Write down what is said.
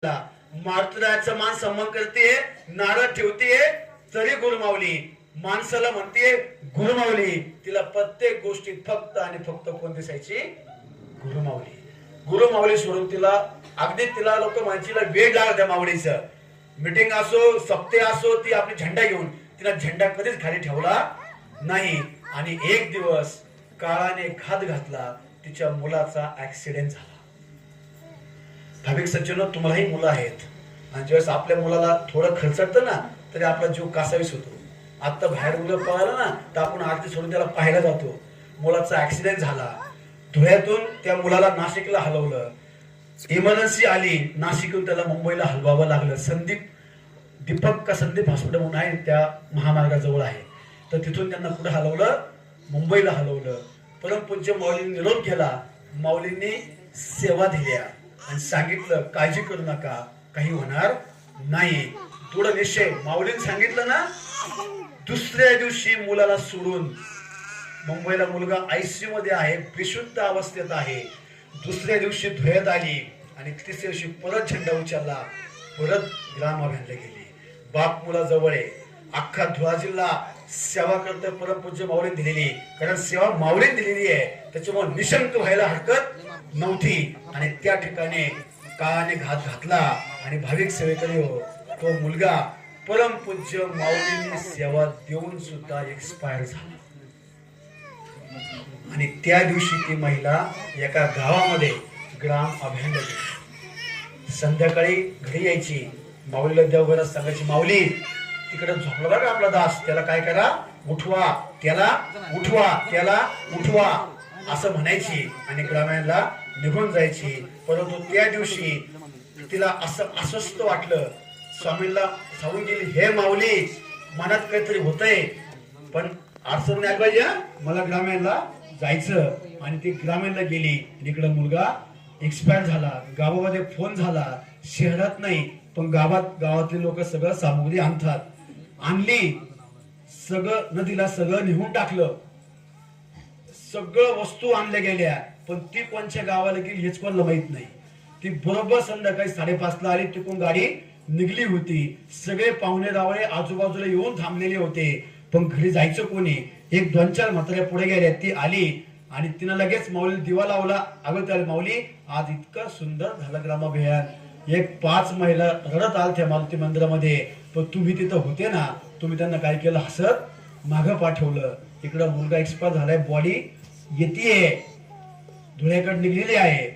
मारुतीरायाचा मान सन्मान करते, नारळ ठेवते, तरी गुरुमावली माणसाला म्हणते गुरुमावली. तिला प्रत्येक गोष्टी फक्त आणि फक्त कोण दिसायची? गुरुमावली. गुरुमावली सोडून तिला अगदी तिला लोक माणसीला वेळ लागला. त्या मावळीचं मीटिंग असो, सप्ते असो, ती आपली झेंडा घेऊन तिला झेंडा कधीच खाली ठेवला नाही. आणि एक दिवस काळाने घात घातला, तिच्या मुलाचा ऍक्सिडेंट झाला. भाविक सज्जनो, तुम्हालाही मुलं आहेत आणि ज्यावेळेस आपल्या मुलाला थोडं खर्चटतं ना तरी आपला जीव कासावीस होतो. आता बाहेर मुलं पळाला ना तर आपण आरती सोडून त्याला पाहायला जातो. मुलाचा ऍक्सिडेंट झाला. धुळ्यातून त्या मुलाला नाशिकला हलवलं. इमर्जन्सी आली, नाशिकहून त्याला मुंबईला हलवावं लागलं. दीपक हॉस्पिटल म्हणून आहे, त्या महामार्गाजवळ आहे. तर तिथून त्यांना कुठे हलवलं? मुंबईला हलवलं. परमपूज्य माऊलींनी निरोप केला. माऊलींनी सेवा दिल्या आणि सांगितलं काळजी करू नका, काही होणार नाही. थोडं निश्चय माऊलींनी सांगितलं ना. दुसऱ्या दिवशी मुलाला सोडून मुंबईला मुलगा आयसीयू मध्ये आहे, बेशुद्ध अवस्थेत आहे. दुसऱ्या दिवशी धुळ्यात आली आणि तिसऱ्या दिवशी परत झेंडा उचलला, परत ग्रामाभ्यानला गेली. बाप मुलाजवळ आहे. अख्खा धुळा जिल्हा सेवा करत परमपूज्य माऊलींनी दिलेली, कारण सेवा माऊलींनी दिलेली आहे, त्याच्यामुळे निशंक व्हायला हरकत नव्हती. आणि त्या ठिकाणी काळाने घात घातला आणि भाविक सेवेकरी हो, तो मुलगा परमपूज्य माऊलींनी सेवा देऊन सुद्धा एक्सपायर झाला. आणि त्या दिवशी ती महिला एका गावामध्ये ग्राम अभ्यानला गेली. संध्याकाळी घरी यायची, माऊलीला देवघरात सांगायची, माऊली तिकडे झोपला बघा आपला दास, त्याला काय करा, उठवा, त्याला उठवा, त्याला उठवा असं म्हणायची आणि ग्रामीणला निघून जायची. परंतु त्या दिवशी तिला असं अस्वस्थ वाटलं. स्वामींना सांगून गेली, हे माऊली मनात काहीतरी होतंय, पण अडचण नाही पाहिजे, मला ग्रामीणला जायचं. आणि ती ग्रामीणला गेली. इकडे मुलगा एक्सपायर झाला. गावामध्ये फोन झाला, शहरात नाही पण गावातले लोक सगळं सामुग्री आणतात. आणली, सगळं नदीला सगळं निघून टाकलं. सगळं वस्तू आणल्या गेल्या, पण ती कोणच्या गावाला गेली हेच कोणाला माहित नाही. ती बरोबर संध्याकाळी 5:30ला आली. तिकडून गाडी निघली होती. सगळे पाहुणे रावळे आजूबाजूला येऊन थांबलेले होते, पण घरी जायचं कोणी? एक 2-4 म्हाताऱ्या पुढे गेल्या. ती आली आणि तिनं लगेच माऊली दिवा लावला. अगं त्याला, माऊली आज इतकं सुंदर झालं ग्रामाभियान. एक 5 महिला रडत आलत्या मारुती मंदिरामध्ये, पण तुम्ही तिथं होते ना, तुम्ही त्यांना काय केलं, हसत मागं पाठवलं. इकडं मुलगा एक्सपायर झालाय, बॉडी येतेय, धुळ्याकडे निघलेली आहे.